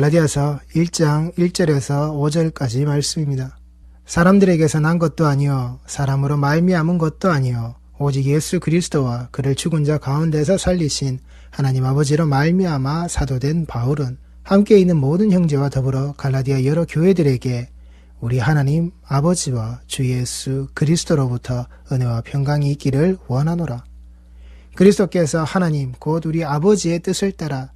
갈라디아서 1장 1절에서 5절까지 말씀입니다. 사람들에게서 난 것도 아니요 사람으로 말미암은 것도 아니요 오직 예수 그리스도와 그를 죽은 자 가운데서 살리신 하나님 아버지로 말미암아 사도된 바울은 함께 있는 모든 형제와 더불어 갈라디아 여러 교회들에게 우리 하나님 아버지와 주 예수 그리스도로부터 은혜와 평강이 있기를 원하노라. 그리스도께서 하나님 곧 우리 아버지의 뜻을 따라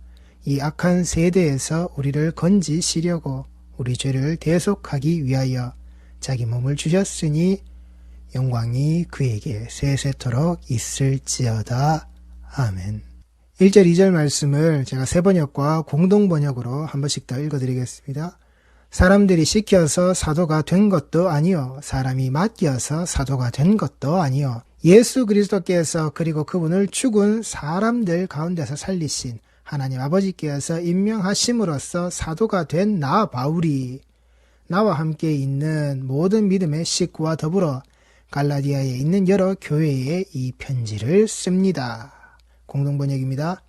이 악한 세대에서 우리를 건지시려고 우리 죄를 대속하기 위하여 자기 몸을 주셨으니 영광이 그에게 세세토록 있을지어다. 아멘. 1절 2절 말씀을 제가 세번역과 공동번역으로 한 번씩 더 읽어드리겠습니다. 사람들이 시켜서 사도가 된 것도 아니요 사람이 맡겨서 사도가 된 것도 아니요 예수 그리스도께서 그리고 그분을 죽은 사람들 가운데서 살리신 하나님 아버지께서 임명하심으로써 사도가 된 나 바울이 나와 함께 있는 모든 믿음의 식구와 더불어 갈라디아에 있는 여러 교회에 이 편지를 씁니다. 공동번역입니다.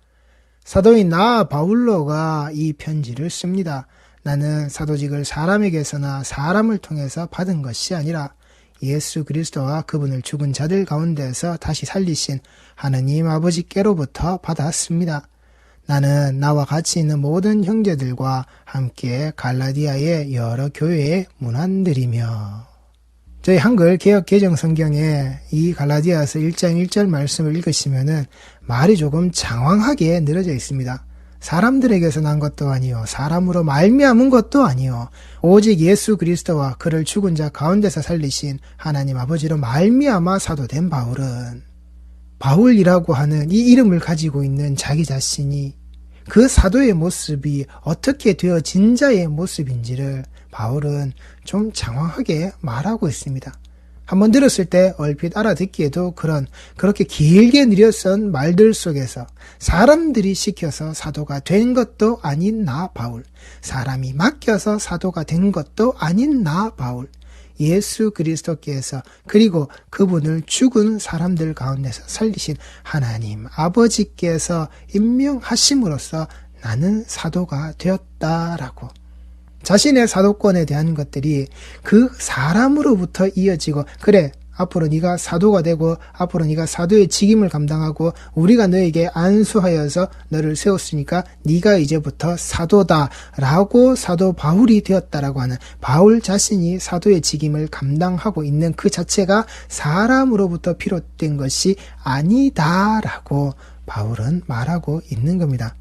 사도인 나 바울로가 이 편지를 씁니다. 나는 사도직을 사람에게서나 사람을 통해서 받은 것이 아니라 예수 그리스도와 그분을 죽은 자들 가운데서 다시 살리신 하나님 아버지께로부터 받았습니다. 나는 나와 같이 있는 모든 형제들과 함께 갈라디아의 여러 교회에 문안드리며 저희 한글 개역 개정 성경에 이 갈라디아서 1장 1절 말씀을 읽으시면은 말이 조금 장황하게 늘어져 있습니다. 사람들에게서 난 것도 아니요 사람으로 말미암은 것도 아니요 오직 예수 그리스도와 그를 죽은 자 가운데서 살리신 하나님 아버지로 말미암아 사도된 바울은 바울이라고 하는 이 이름을 가지고 있는 자기 자신이 그 사도의 모습이 어떻게 되어진 자의 모습인지를 바울은 좀 장황하게 말하고 있습니다. 한번 들었을 때 얼핏 알아듣기에도 그렇게 길게 늘여선 말들 속에서 사람들이 시켜서 사도가 된 것도 아닌 나 바울, 사람이 맡겨서 사도가 된 것도 아닌 나 바울, 예수 그리스도께서 그리고 그분을 죽은 사람들 가운데서 살리신 하나님 아버지께서 임명하심으로써 나는 사도가 되었다라고 자신의 사도권에 대한 것들이 그 사람으로부터 이어지고 그래 앞으로 네가 사도가 되고 앞으로 네가 사도의 직임을 감당하고 우리가 너에게 안수하여서 너를 세웠으니까 네가 이제부터 사도다라고 사도 바울이 되었다라고 하는 바울 자신이 사도의 직임을 감당하고 있는 그 자체가 사람으로부터 비롯된 것이 아니다라고 바울은 말하고 있는 겁니다.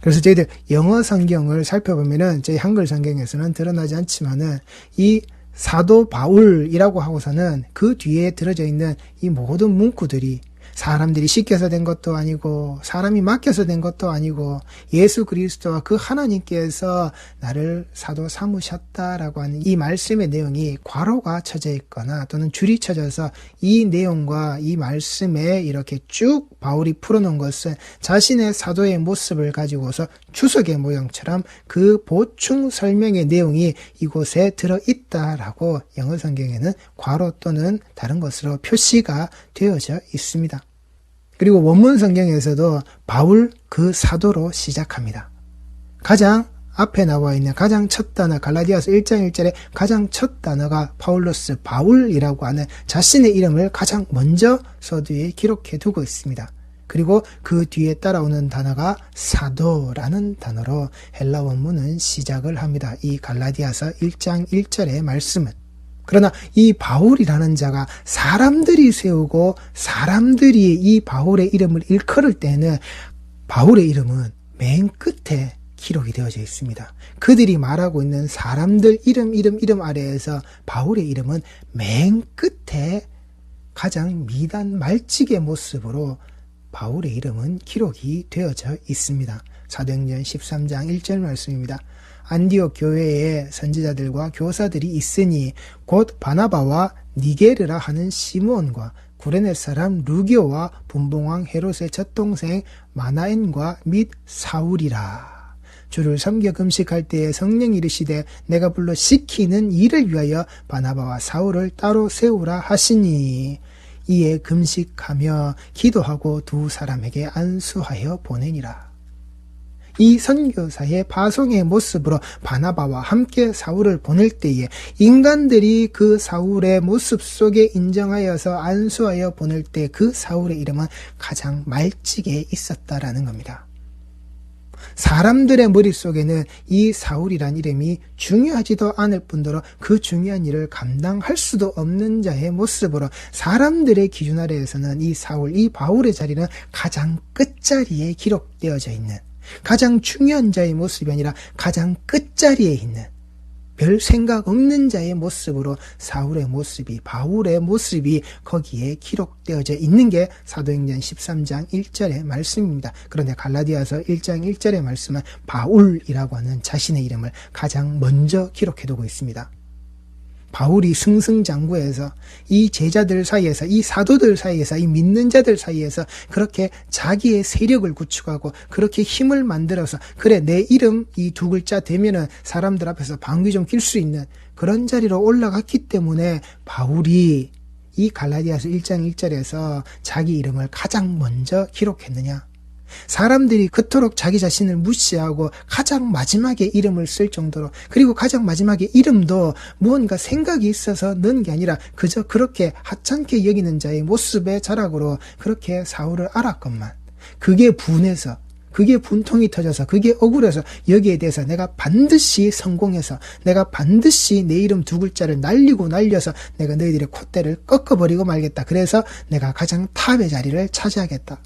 그래서 저희들 영어 성경을 살펴보면은 저희 한글 성경에서는 드러나지 않지만은 이 사도 바울이라고 하고서는 그 뒤에 들어져 있는 이 모든 문구들이 사람들이 시켜서 된 것도 아니고 사람이 맡겨서 된 것도 아니고 예수 그리스도와 그 하나님께서 나를 사도 삼으셨다라고 하는 이 말씀의 내용이 괄호가 쳐져 있거나 또는 줄이 쳐져서 이 내용과 이 말씀에 이렇게 쭉 바울이 풀어놓은 것은 자신의 사도의 모습을 가지고서 추석의 모형처럼 그 보충 설명의 내용이 이곳에 들어있다라고 영어 성경에는 괄호 또는 다른 것으로 표시가 되어져 있습니다. 그리고 원문 성경에서도 바울 그 사도로 시작합니다. 가장 앞에 나와 있는 가장 첫 단어 갈라디아서 1장 1절에 가장 첫 단어가 파울로스 바울이라고 하는 자신의 이름을 가장 먼저 서두에 기록해 두고 있습니다. 그리고 그 뒤에 따라오는 단어가 사도라는 단어로 헬라 원문은 시작을 합니다. 이 갈라디아서 1장 1절의 말씀은 그러나 이 바울이라는 자가 사람들이 세우고 사람들이 이 바울의 이름을 일컬을 때는 바울의 이름은 맨 끝에 기록이 되어져 있습니다. 그들이 말하고 있는 사람들 이름 아래에서 바울의 이름은 맨 끝에 가장 미단 말찍의 모습으로 바울의 이름은 기록이 되어져 있습니다. 사도행전 13장 1절 말씀입니다. 안디옥 교회에 선지자들과 교사들이 있으니 곧 바나바와 니게르라 하는 시므온과 구레네 사람 루기오와 분봉왕 헤롯의 젖동생 마나엔과 및 사울이라. 주를 섬겨 금식할 때에 성령이 이르시되 내가 불러 시키는 일을 위하여 바나바와 사울을 따로 세우라 하시니 이에 금식하며 기도하고 두 사람에게 안수하여 보내니라. 이 선교사의 파송의 모습으로 바나바와 함께 사울을 보낼 때에 인간들이 그 사울의 모습 속에 인정하여서 안수하여 보낼 때 그 사울의 이름은 가장 말찍에 있었다라는 겁니다. 사람들의 머릿속에는 이 사울이란 이름이 중요하지도 않을 뿐더러 그 중요한 일을 감당할 수도 없는 자의 모습으로 사람들의 기준 아래에서는 이 사울, 이 바울의 자리는 가장 끝자리에 기록되어져 있는, 가장 중요한 자의 모습이 아니라 가장 끝자리에 있는, 별 생각 없는 자의 모습으로 사울의 모습이, 바울의 모습이 거기에 기록되어져 있는 게 사도행전 13장 1절의 말씀입니다. 그런데 갈라디아서 1장 1절의 말씀은 바울이라고 하는 자신의 이름을 가장 먼저 기록해두고 있습니다. 바울이 승승장구해서 이 제자들 사이에서, 이 사도들 사이에서, 이 믿는 자들 사이에서 그렇게 자기의 세력을 구축하고 그렇게 힘을 만들어서, 그래 내 이름 이 두 글자 되면은 사람들 앞에서 방귀 좀 낄 수 있는 그런 자리로 올라갔기 때문에 바울이 이 갈라디아서 1장 1절에서 자기 이름을 가장 먼저 기록했느냐? 사람들이 그토록 자기 자신을 무시하고 가장 마지막에 이름을 쓸 정도로, 그리고 가장 마지막에 이름도 무언가 생각이 있어서 넣은 게 아니라 그저 그렇게 하찮게 여기는 자의 모습의 자락으로 그렇게 사울을 알았건만, 그게 분해서, 그게 분통이 터져서, 그게 억울해서 여기에 대해서 내가 반드시 성공해서, 내가 반드시 내 이름 두 글자를 날려서 내가 너희들의 콧대를 꺾어버리고 말겠다. 그래서 내가 가장 탑의 자리를 차지하겠다.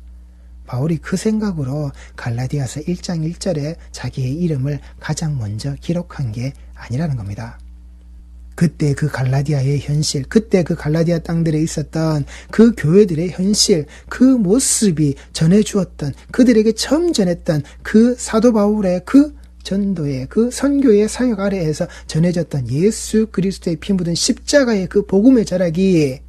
바울이 그 생각으로 갈라디아서 1장 1절에 자기의 이름을 가장 먼저 기록한 게 아니라는 겁니다. 그때 그 갈라디아의 현실, 그때 그 갈라디아 땅들에 있었던 그 교회들의 현실, 그 모습이 전해주었던, 그들에게 처음 전했던 그 사도 바울의 그 전도의, 그 선교의 사역 아래에서 전해졌던 예수 그리스도의 피 묻은 십자가의 그 복음의 자락이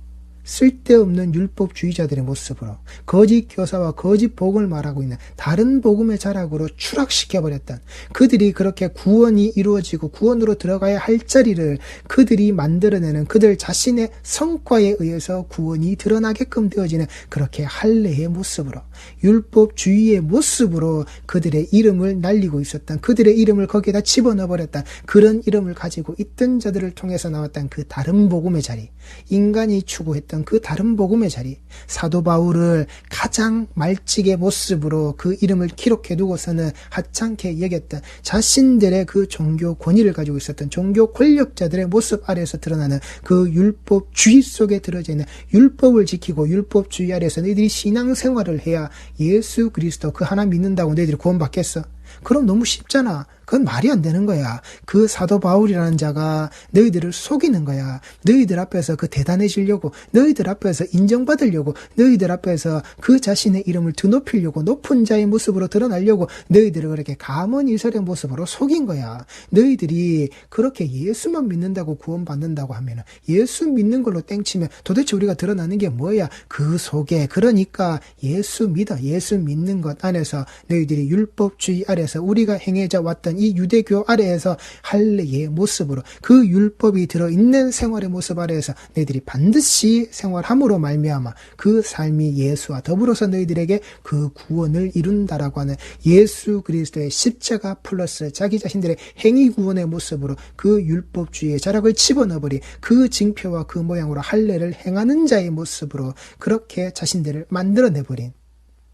쓸데없는 율법주의자들의 모습으로, 거짓 교사와 거짓 복음을 말하고 있는 다른 복음의 자락으로 추락시켜버렸던, 그들이 그렇게 구원이 이루어지고 구원으로 들어가야 할 자리를 그들이 만들어내는 그들 자신의 성과에 의해서 구원이 드러나게끔 되어지는 그렇게 할례의 모습으로, 율법주의의 모습으로 그들의 이름을 날리고 있었던, 그들의 이름을 거기에다 집어넣어버렸던, 그런 이름을 가지고 있던 자들을 통해서 나왔던 그 다른 복음의 자리, 인간이 추구했던 그 다른 복음의 자리, 사도 바울을 가장 말찍의 모습으로 그 이름을 기록해 두고서는 하찮게 여겼던, 자신들의 그 종교 권위를 가지고 있었던 종교 권력자들의 모습 아래에서 드러나는 그 율법주의 속에 들어져 있는, 율법을 지키고 율법주의 아래에서 너희들이 신앙생활을 해야 예수 그리스도 그 하나 믿는다고 너희들이 구원받겠어? 그럼 너무 쉽잖아. 그건 말이 안 되는 거야. 그 사도 바울이라는 자가 너희들을 속이는 거야. 너희들 앞에서 그 대단해지려고, 너희들 앞에서 인정받으려고, 너희들 앞에서 그 자신의 이름을 드높이려고, 높은 자의 모습으로 드러나려고 너희들을 그렇게 가문이설의 모습으로 속인 거야. 너희들이 그렇게 예수만 믿는다고 구원받는다고 하면, 예수 믿는 걸로 땡치면 도대체 우리가 드러나는 게 뭐야? 그 속에, 그러니까 예수 믿어, 예수 믿는 것 안에서 너희들이 율법주의 아래서 우리가 행해져 왔던 이 유대교 아래에서 할례의 모습으로, 그 율법이 들어있는 생활의 모습 아래에서 너희들이 반드시 생활함으로 말미암아 그 삶이 예수와 더불어서 너희들에게 그 구원을 이룬다라고 하는 예수 그리스도의 십자가 플러스 자기 자신들의 행위 구원의 모습으로 그 율법주의의 자락을 집어넣어버린 그 징표와 그 모양으로 할례를 행하는 자의 모습으로 그렇게 자신들을 만들어내버린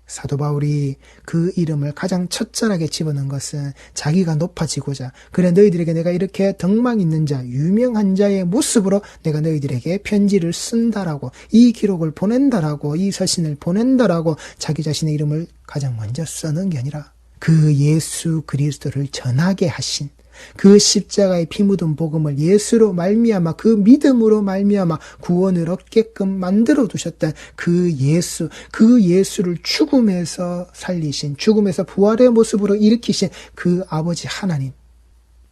사도 바울이 그 이름을 가장 첫자락에 집어넣은 것은 자기가 높아지고자, 그래 너희들에게 내가 이렇게 덕망 있는 자, 유명한 자의 모습으로 내가 너희들에게 편지를 쓴다라고, 이 기록을 보낸다라고, 이 서신을 보낸다라고 자기 자신의 이름을 가장 먼저 써놓은 게 아니라 그 예수 그리스도를 전하게 하신, 그 십자가의 피 묻은 복음을 예수로 말미암아, 그 믿음으로 말미암아 구원을 얻게끔 만들어 두셨던 그 예수, 그 예수를 죽음에서 살리신, 죽음에서 부활의 모습으로 일으키신 그 아버지 하나님,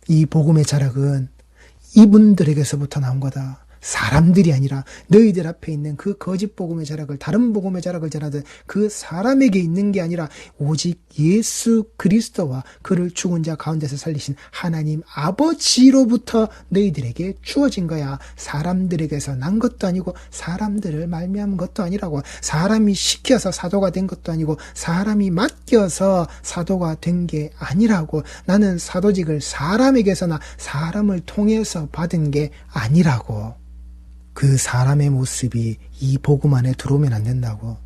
이 복음의 자락은 이분들에게서부터 나온 거다. 사람들이 아니라 너희들 앞에 있는 그 거짓 복음의 자락을, 다른 복음의 자락을 전하던 그 사람에게 있는 게 아니라 오직 예수 그리스도와 그를 죽은 자 가운데서 살리신 하나님 아버지로부터 너희들에게 주어진 거야. 사람들에게서 난 것도 아니고 사람들을 말미암은 것도 아니라고. 사람이 시켜서 사도가 된 것도 아니고 사람이 맡겨서 사도가 된 게 아니라고. 나는 사도직을 사람에게서나 사람을 통해서 받은 게 아니라고. 그 사람의 모습이 이 복음 안에 들어오면 안 된다고.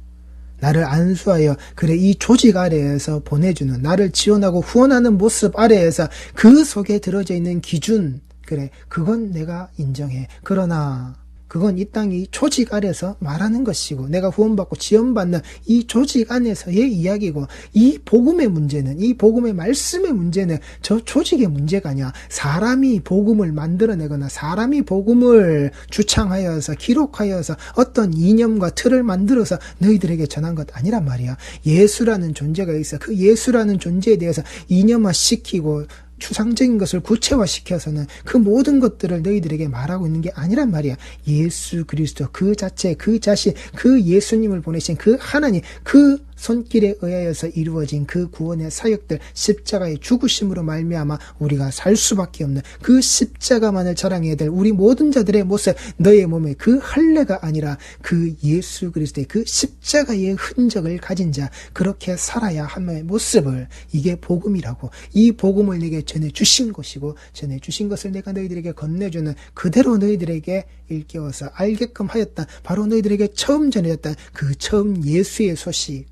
나를 안수하여 그래 이 조직 아래에서 보내주는, 나를 지원하고 후원하는 모습 아래에서 그 속에 들어져 있는 기준, 그래 그건 내가 인정해. 그러나 그건 이 땅이 조직 아래서 말하는 것이고 내가 후원받고 지원받는 이 조직 안에서의 이야기고, 이 복음의 문제는, 이 복음의 말씀의 문제는 저 조직의 문제가 아니야. 사람이 복음을 만들어내거나 사람이 복음을 주창하여서 기록하여서 어떤 이념과 틀을 만들어서 너희들에게 전한 것 아니란 말이야. 예수라는 존재가 있어. 그 예수라는 존재에 대해서 이념화시키고 추상적인 것을 구체화시켜서는 그 모든 것들을 너희들에게 말하고 있는 게 아니란 말이야. 예수 그리스도 그 자체, 그 자신, 그 예수님을 보내신 그 하나님, 그 손길에 의하여서 이루어진 그 구원의 사역들, 십자가의 죽으심으로 말미암아 우리가 살 수밖에 없는 그 십자가만을 자랑해야 될 우리 모든 자들의 모습, 너의 몸에 그 할례가 아니라 그 예수 그리스도의 그 십자가의 흔적을 가진 자, 그렇게 살아야 함의 모습을, 이게 복음이라고. 이 복음을 내게 전해주신 것이고 전해주신 것을 내가 너희들에게 건네주는, 그대로 너희들에게 일깨워서 알게끔 하였다. 바로 너희들에게 처음 전해졌다. 그 처음 예수의 소식,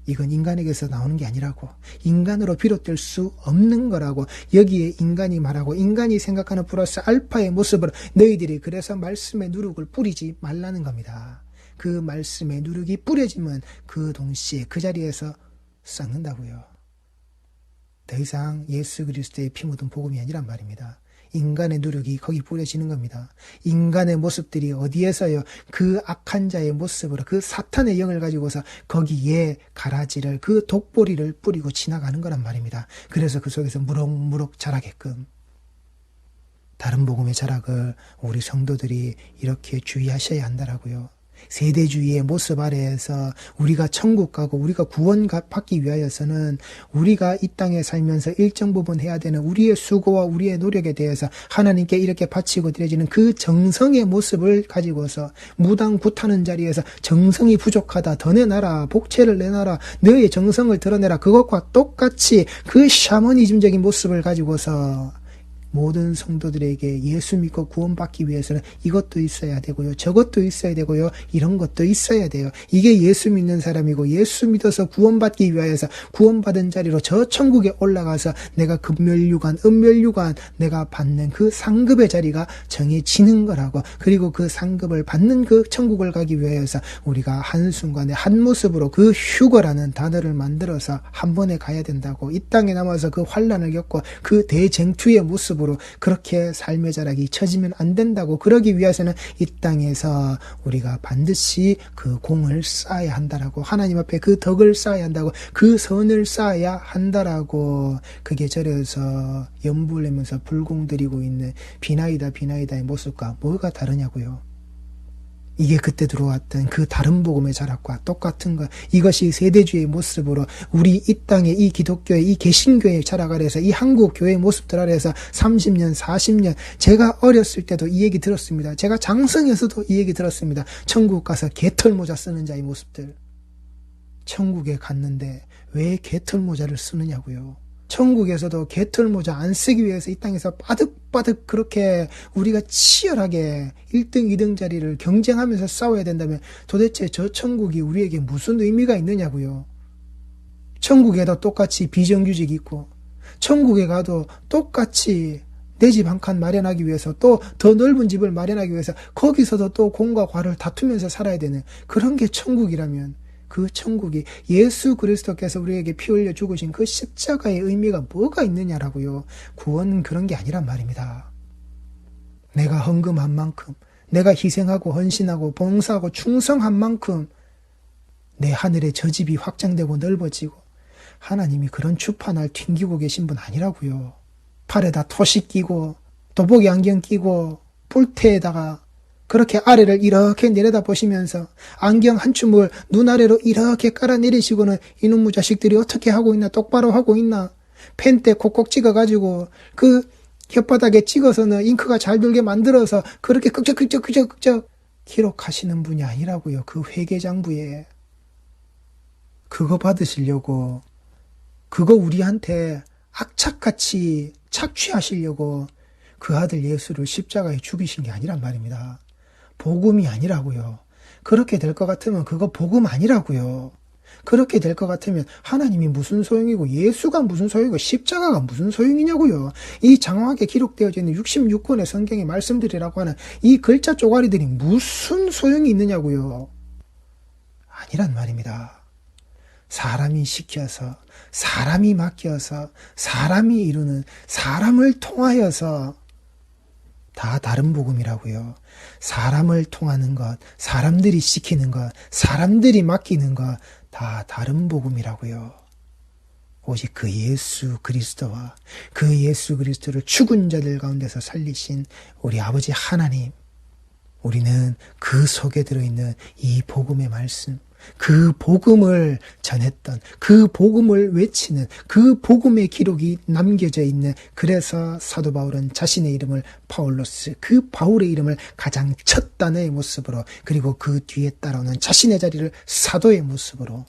이건 인간에게서 나오는 게 아니라고. 인간으로 비롯될 수 없는 거라고. 여기에 인간이 말하고 인간이 생각하는 플러스 알파의 모습으로 너희들이 그래서 말씀의 누룩을 뿌리지 말라는 겁니다. 그 말씀의 누룩이 뿌려지면 그 동시에 그 자리에서 썩는다고요. 더 이상 예수 그리스도의 피 묻은 복음이 아니란 말입니다. 인간의 누룩이 거기 뿌려지는 겁니다. 인간의 모습들이 어디에서요? 그 악한 자의 모습으로, 그 사탄의 영을 가지고서 거기에 가라지를, 그 독보리를 뿌리고 지나가는 거란 말입니다. 그래서 그 속에서 무럭무럭 자라게끔. 다른 복음의 자락을 우리 성도들이 이렇게 주의하셔야 한다라고요. 세대주의의 모습 아래에서 우리가 천국 가고 우리가 구원 받기 위하여서는 우리가 이 땅에 살면서 일정 부분 해야 되는 우리의 수고와 우리의 노력에 대해서 하나님께 이렇게 바치고 드려지는 그 정성의 모습을 가지고서 무당 굿하는 자리에서 정성이 부족하다, 더 내놔라, 복채를 내놔라, 너의 정성을 드러내라, 그것과 똑같이 그 샤머니즘적인 모습을 가지고서 모든 성도들에게 예수 믿고 구원받기 위해서는 이것도 있어야 되고요, 저것도 있어야 되고요, 이런 것도 있어야 돼요. 이게 예수 믿는 사람이고, 예수 믿어서 구원받기 위하여서 구원받은 자리로 저 천국에 올라가서 내가 금멸유관, 은멸유관 내가 받는 그 상급의 자리가 정해지는 거라고. 그리고 그 상급을 받는 그 천국을 가기 위하여서 우리가 한순간에 한 모습으로 그 휴거라는 단어를 만들어서 한 번에 가야 된다고. 이 땅에 남아서 그 환난을 겪고 그 대쟁투의 모습으로 그렇게 삶의 자락이 쳐지면 안 된다고. 그러기 위해서는 이 땅에서 우리가 반드시 그 공을 쌓아야 한다라고. 하나님 앞에 그 덕을 쌓아야 한다고. 그 선을 쌓아야 한다라고. 그게 저래서 연불 내면서 불공 들이고 있는 비나이다 비나이다의 모습과 뭐가 다르냐고요. 이게 그때 들어왔던 그 다른 복음의 자락과 똑같은 것. 이것이 세대주의 모습으로 우리 이 땅에 이 기독교의 이 개신교의 자락 아래에서 이 한국 교회의 모습들 아래에서 30년 40년 제가 어렸을 때도 이 얘기 들었습니다. 제가 장성에서도 이 얘기 들었습니다. 천국 가서 개털모자 쓰는 자의 모습들. 천국에 갔는데 왜 개털모자를 쓰느냐고요. 천국에서도 개털모자 안 쓰기 위해서 이 땅에서 빠득빠득 그렇게 우리가 치열하게 1등, 2등 자리를 경쟁하면서 싸워야 된다면 도대체 저 천국이 우리에게 무슨 의미가 있느냐고요. 천국에도 똑같이 비정규직이 있고, 천국에 가도 똑같이 내 집 한 칸 마련하기 위해서, 또 더 넓은 집을 마련하기 위해서 거기서도 또 공과 과를 다투면서 살아야 되는 그런 게 천국이라면, 그 천국이 예수 그리스도께서 우리에게 피 흘려 죽으신 그 십자가의 의미가 뭐가 있느냐라고요. 구원은 그런 게 아니란 말입니다. 내가 헌금한 만큼, 내가 희생하고 헌신하고 봉사하고 충성한 만큼 내 하늘의 저 집이 확장되고 넓어지고, 하나님이 그런 주판을 튕기고 계신 분 아니라고요. 팔에다 토시 끼고 도복이 안경 끼고 뿔테에다가 그렇게 아래를 이렇게 내려다 보시면서 안경 한 줌을 눈 아래로 이렇게 깔아내리시고는 이놈의 자식들이 어떻게 하고 있나, 똑바로 하고 있나, 펜때 콕콕 찍어가지고 그 혓바닥에 찍어서는 잉크가 잘 돌게 만들어서 그렇게 끄적끄적 기록하시는 분이 아니라고요. 그 회계장부에. 그거 받으시려고, 그거 우리한테 악착같이 착취하시려고 그 아들 예수를 십자가에 죽이신 게 아니란 말입니다. 복음이 아니라고요. 그렇게 될 것 같으면 그거 복음 아니라고요. 그렇게 될 것 같으면 하나님이 무슨 소용이고 예수가 무슨 소용이고 십자가가 무슨 소용이냐고요. 이 장황하게 기록되어져 있는 66권의 성경의 말씀들이라고 하는 이 글자 쪼가리들이 무슨 소용이 있느냐고요. 아니란 말입니다. 사람이 시켜서, 사람이 맡겨서, 사람이 이루는, 사람을 통하여서 다 다른 복음이라고요. 사람을 통하는 것, 사람들이 시키는 것, 사람들이 맡기는 것, 다 다른 복음이라고요. 오직 그 예수 그리스도와 그 예수 그리스도를 죽은 자들 가운데서 살리신 우리 아버지 하나님, 우리는 그 속에 들어있는 이 복음의 말씀, 그 복음을 전했던, 그 복음을 외치는, 그 복음의 기록이 남겨져 있는, 그래서 사도 바울은 자신의 이름을 파울로스, 그 바울의 이름을 가장 첫 단어의 모습으로, 그리고 그 뒤에 따라오는 자신의 자리를 사도의 모습으로,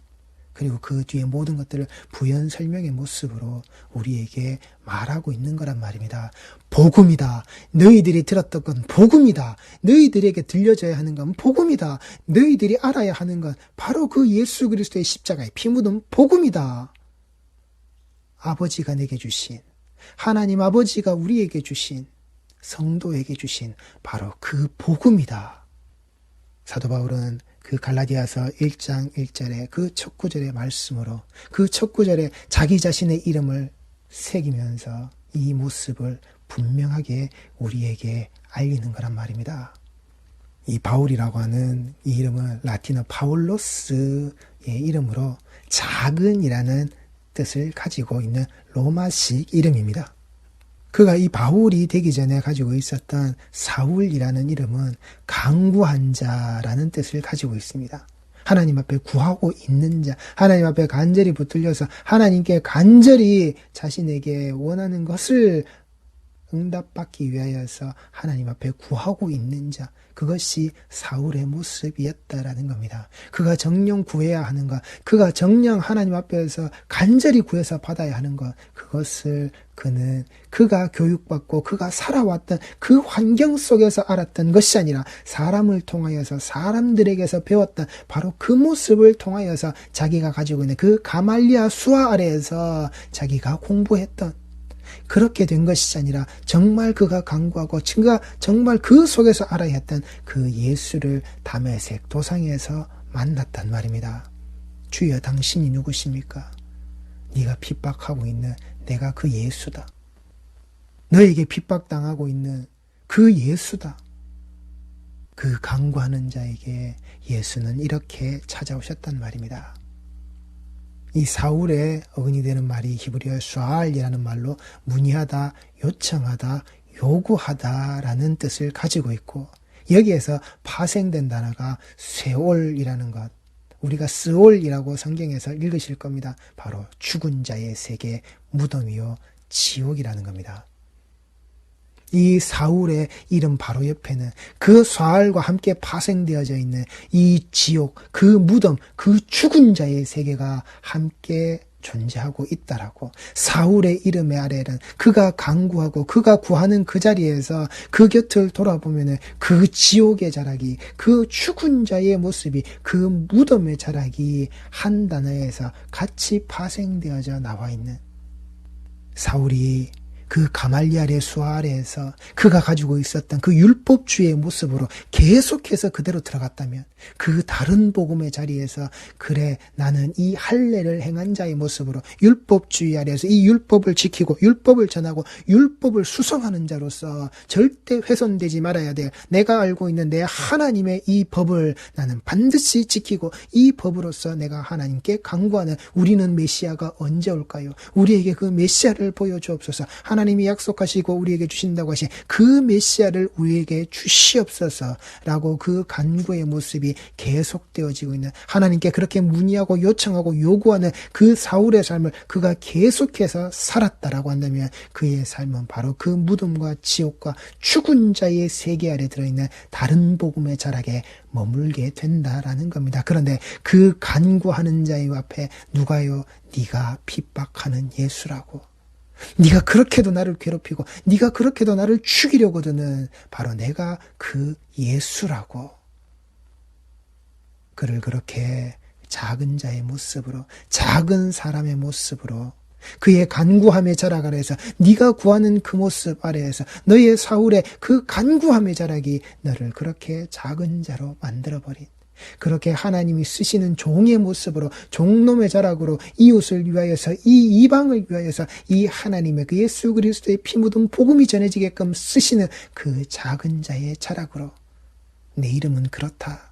그리고 그 뒤에 모든 것들을 부연 설명의 모습으로 우리에게 말하고 있는 거란 말입니다. 복음이다. 너희들이 들었던 건 복음이다. 너희들에게 들려져야 하는 건 복음이다. 너희들이 알아야 하는 건 바로 그 예수 그리스도의 십자가에 피 묻은 복음이다. 아버지가 내게 주신, 하나님 아버지가 우리에게 주신, 성도에게 주신 바로 그 복음이다. 사도 바울은 그 갈라디아서 1장 1절의 그 첫 구절의 말씀으로 그 첫 구절에 자기 자신의 이름을 새기면서 이 모습을 분명하게 우리에게 알리는 거란 말입니다. 이 바울이라고 하는 이 이름은 라틴어 파울로스의 이름으로 작은이라는 뜻을 가지고 있는 로마식 이름입니다. 그가 이 바울이 되기 전에 가지고 있었던 사울이라는 이름은 강구한 자라는 뜻을 가지고 있습니다. 하나님 앞에 구하고 있는 자, 하나님 앞에 간절히 붙들려서 하나님께 간절히 자신에게 원하는 것을 응답받기 위하여서 하나님 앞에 구하고 있는 자, 그것이 사울의 모습이었다라는 겁니다. 그가 정령 구해야 하는 것, 그가 정령 하나님 앞에서 간절히 구해서 받아야 하는 것, 그것을 그가 교육받고 그가 살아왔던 그 환경 속에서 알았던 것이 아니라 사람을 통하여서 사람들에게서 배웠던 바로 그 모습을 통하여서 자기가 가지고 있는 그 가말리아 수하 아래에서 자기가 공부했던, 그렇게 된 것이 아니라 정말 그가 간구하고 그가 정말 그 속에서 알아야 했던 그 예수를 다메섹 도상에서 만났단 말입니다. 주여 당신이 누구십니까? 네가 핍박하고 있는 내가 그 예수다. 너에게 핍박당하고 있는 그 예수다. 그 간구하는 자에게 예수는 이렇게 찾아오셨단 말입니다. 이 사울의 어근이 되는 말이 히브리어 슈알이라는 말로 문의하다, 요청하다, 요구하다라는 뜻을 가지고 있고, 여기에서 파생된 단어가 쇠올이라는 것, 우리가 스올이라고 성경에서 읽으실 겁니다. 바로 죽은 자의 세계, 무덤이요 지옥이라는 겁니다. 이 사울의 이름 바로 옆에는 그 쇠알과 함께 파생되어져 있는 이 지옥, 그 무덤, 그 죽은 자의 세계가 함께 존재하고 있다라고. 사울의 이름의 아래는 그가 간구하고 그가 구하는 그 자리에서 그 곁을 돌아보면 그 지옥의 자락이, 그 죽은 자의 모습이, 그 무덤의 자락이 한 단어에서 같이 파생되어져 나와 있는, 사울이 그 가말리알의 수하 아래에서 그가 가지고 있었던 그 율법주의의 모습으로 계속해서 그대로 들어갔다면, 그 다른 복음의 자리에서 그래 나는 이 할례를 행한 자의 모습으로 율법주의 아래에서 이 율법을 지키고 율법을 전하고 율법을 수성하는 자로서 절대 훼손되지 말아야 될 내가 알고 있는 내 하나님의 이 법을 나는 반드시 지키고 이 법으로서 내가 하나님께 간구하는, 우리는 메시아가 언제 올까요? 우리에게 그 메시아를 보여주옵소서. 하나님이 약속하시고 우리에게 주신다고 하신 그 메시아를 우리에게 주시옵소서라고 그 간구의 모습이 계속되어지고 있는, 하나님께 그렇게 문의하고 요청하고 요구하는 그 사울의 삶을 그가 계속해서 살았다라고 한다면 그의 삶은 바로 그 무덤과 지옥과 죽은 자의 세계 아래 들어있는 다른 복음의 자락에 머물게 된다라는 겁니다. 그런데 그 간구하는 자의 앞에 누가요? 네가 핍박하는 예수라고. 네가 그렇게도 나를 괴롭히고 네가 그렇게도 나를 죽이려고 드는 바로 내가 그 예수라고. 그를 그렇게 작은 자의 모습으로, 작은 사람의 모습으로, 그의 간구함의 자락 아래에서, 네가 구하는 그 모습 아래에서 너의 사울의 그 간구함의 자락이 너를 그렇게 작은 자로 만들어버린, 그렇게 하나님이 쓰시는 종의 모습으로, 종놈의 자락으로 이웃을 위하여서, 이 이방을 위하여서 이 하나님의 그 예수 그리스도의 피 묻은 복음이 전해지게끔 쓰시는 그 작은 자의 자락으로 내 이름은 그렇다.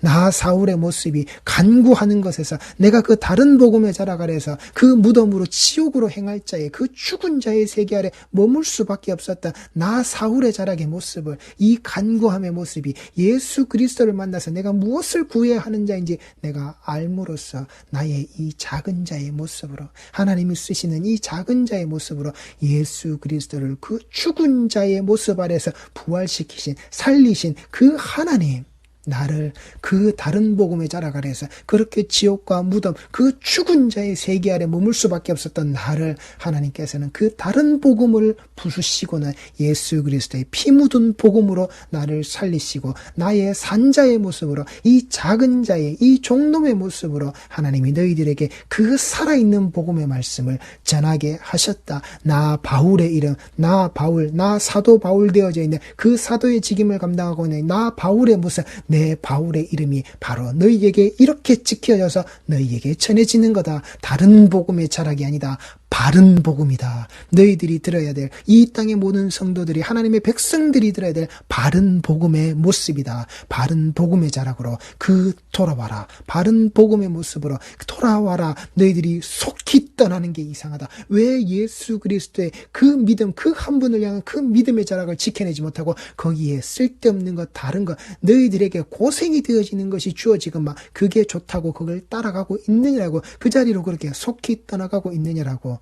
나 사울의 모습이 간구하는 것에서 내가 그 다른 복음의 자락 아래에서 그 무덤으로 지옥으로 행할 자의 그 죽은 자의 세계 아래 머물 수밖에 없었던 나 사울의 자락의 모습을, 이 간구함의 모습이 예수 그리스도를 만나서 내가 무엇을 구해야 하는 자인지 내가 알므로써 나의 이 작은 자의 모습으로, 하나님이 쓰시는 이 작은 자의 모습으로 예수 그리스도를 그 죽은 자의 모습 아래에서 부활시키신, 살리신 그 하나님, 나를 그 다른 복음의 자락 아래에서 그렇게 지옥과 무덤, 그 죽은 자의 세계 아래 머물 수밖에 없었던 나를 하나님께서는 그 다른 복음을 부수시고는 예수 그리스도의 피 묻은 복음으로 나를 살리시고, 나의 산자의 모습으로, 이 작은 자의 이 종놈의 모습으로 하나님이 너희들에게 그 살아있는 복음의 말씀을 전하게 하셨다. 나 바울의 이름, 나 바울, 나 사도 바울 되어져 있는 그 사도의 직임을 감당하고 있는 나 바울의 모습, 내 바울의 이름이 바로 너희에게 이렇게 지켜져서 너희에게 전해지는 거다. 다른 복음의 자락이 아니다. 바른 복음이다. 너희들이 들어야 될, 이 땅의 모든 성도들이, 하나님의 백성들이 들어야 될 바른 복음의 모습이다. 바른 복음의 자락으로 그 돌아와라. 바른 복음의 모습으로 돌아와라. 너희들이 속히 떠나는 게 이상하다. 왜 예수 그리스도의 그 믿음, 그 한 분을 향한 그 믿음의 자락을 지켜내지 못하고 거기에 쓸데없는 것, 다른 것, 너희들에게 고생이 되어지는 것이 주어지고 막 그게 좋다고 그걸 따라가고 있느냐라고, 그 자리로 그렇게 속히 떠나가고 있느냐라고.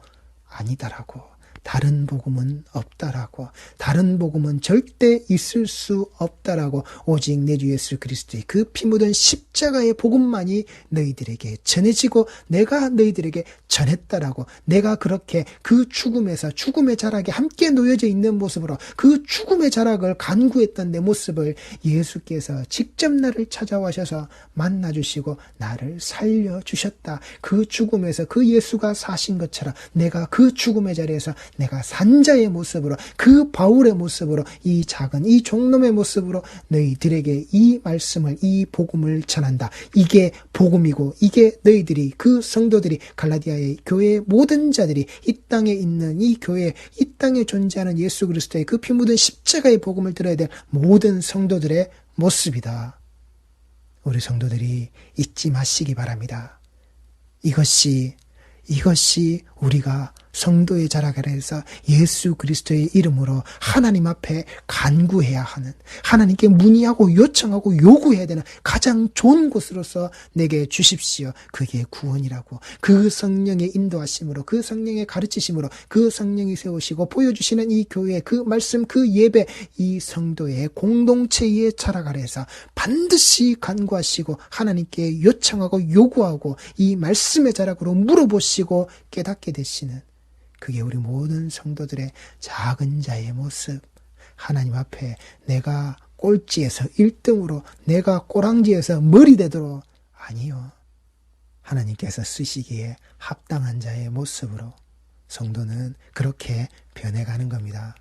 아니다라고. 다른 복음은 없다라고. 다른 복음은 절대 있을 수 없다라고. 오직 내 주 예수 그리스도의 그 피 묻은 십자가의 복음만이 너희들에게 전해지고 내가 너희들에게 전했다라고. 내가 그렇게 그 죽음에서, 죽음의 자락에 함께 놓여져 있는 모습으로 그 죽음의 자락을 간구했던 내 모습을 예수께서 직접 나를 찾아와셔서 만나주시고 나를 살려주셨다. 그 죽음에서 그 예수가 사신 것처럼 내가 그 죽음의 자리에서 내가 산자의 모습으로, 그 바울의 모습으로, 이 작은 이 종놈의 모습으로 너희들에게 이 말씀을, 이 복음을 전한다. 이게 복음이고, 이게 너희들이, 그 성도들이, 갈라디아의 교회의 모든 자들이, 이 땅에 있는 이 교회, 이 땅에 존재하는 예수 그리스도의 그 피 묻은 십자가의 복음을 들어야 될 모든 성도들의 모습이다. 우리 성도들이 잊지 마시기 바랍니다. 이것이 우리가 성도의 자락 아래에서 예수 그리스도의 이름으로 하나님 앞에 간구해야 하는, 하나님께 문의하고 요청하고 요구해야 되는 가장 좋은 곳으로서 내게 주십시오. 그게 구원이라고. 그 성령의 인도하심으로, 그 성령의 가르치심으로, 그 성령이 세우시고 보여주시는 이 교회, 그 말씀, 그 예배, 이 성도의 공동체의 자락 아래에서 반드시 간구하시고 하나님께 요청하고 요구하고 이 말씀의 자락으로 물어보시고 깨닫게 되시는, 그게 우리 모든 성도들의 작은 자의 모습. 하나님 앞에 내가 꼴찌에서 1등으로, 내가 꼬랑지에서 머리 되도록, 아니요. 하나님께서 쓰시기에 합당한 자의 모습으로 성도는 그렇게 변해가는 겁니다.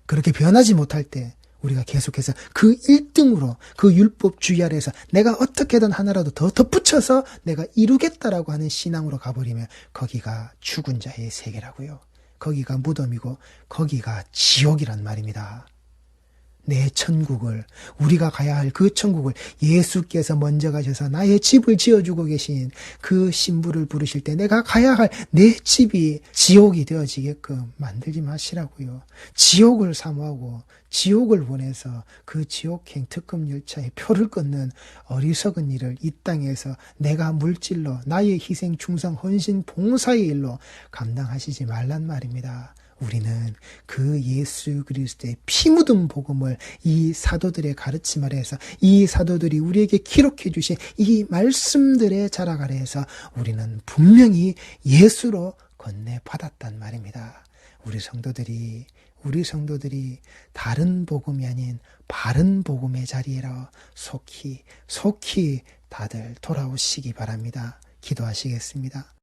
그렇게 변하지 못할 때 우리가 계속해서 그 1등으로, 그 율법 주의 아래에서 내가 어떻게든 하나라도 더 덧붙여서 내가 이루겠다라고 하는 신앙으로 가버리면 거기가 죽은 자의 세계라고요. 거기가 무덤이고 거기가 지옥이란 말입니다. 내 천국을, 우리가 가야 할 그 천국을 예수께서 먼저 가셔서 나의 집을 지어주고 계신 그 신부를 부르실 때 내가 가야 할 내 집이 지옥이 되어지게끔 만들지 마시라고요. 지옥을 사모하고 지옥을 원해서 그 지옥행 특급 열차에 표를 끊는 어리석은 일을 이 땅에서 내가 물질로 나의 희생, 충성, 헌신, 봉사의 일로 감당하시지 말란 말입니다. 우리는 그 예수 그리스도의 피 묻은 복음을 이 사도들의 가르침 아래에서 이 사도들이 우리에게 기록해 주신 이 말씀들의 자락 아래에서 우리는 분명히 예수로 건네받았단 말입니다. 우리 성도들이 다른 복음이 아닌 바른 복음의 자리로 속히 다들 돌아오시기 바랍니다. 기도하시겠습니다.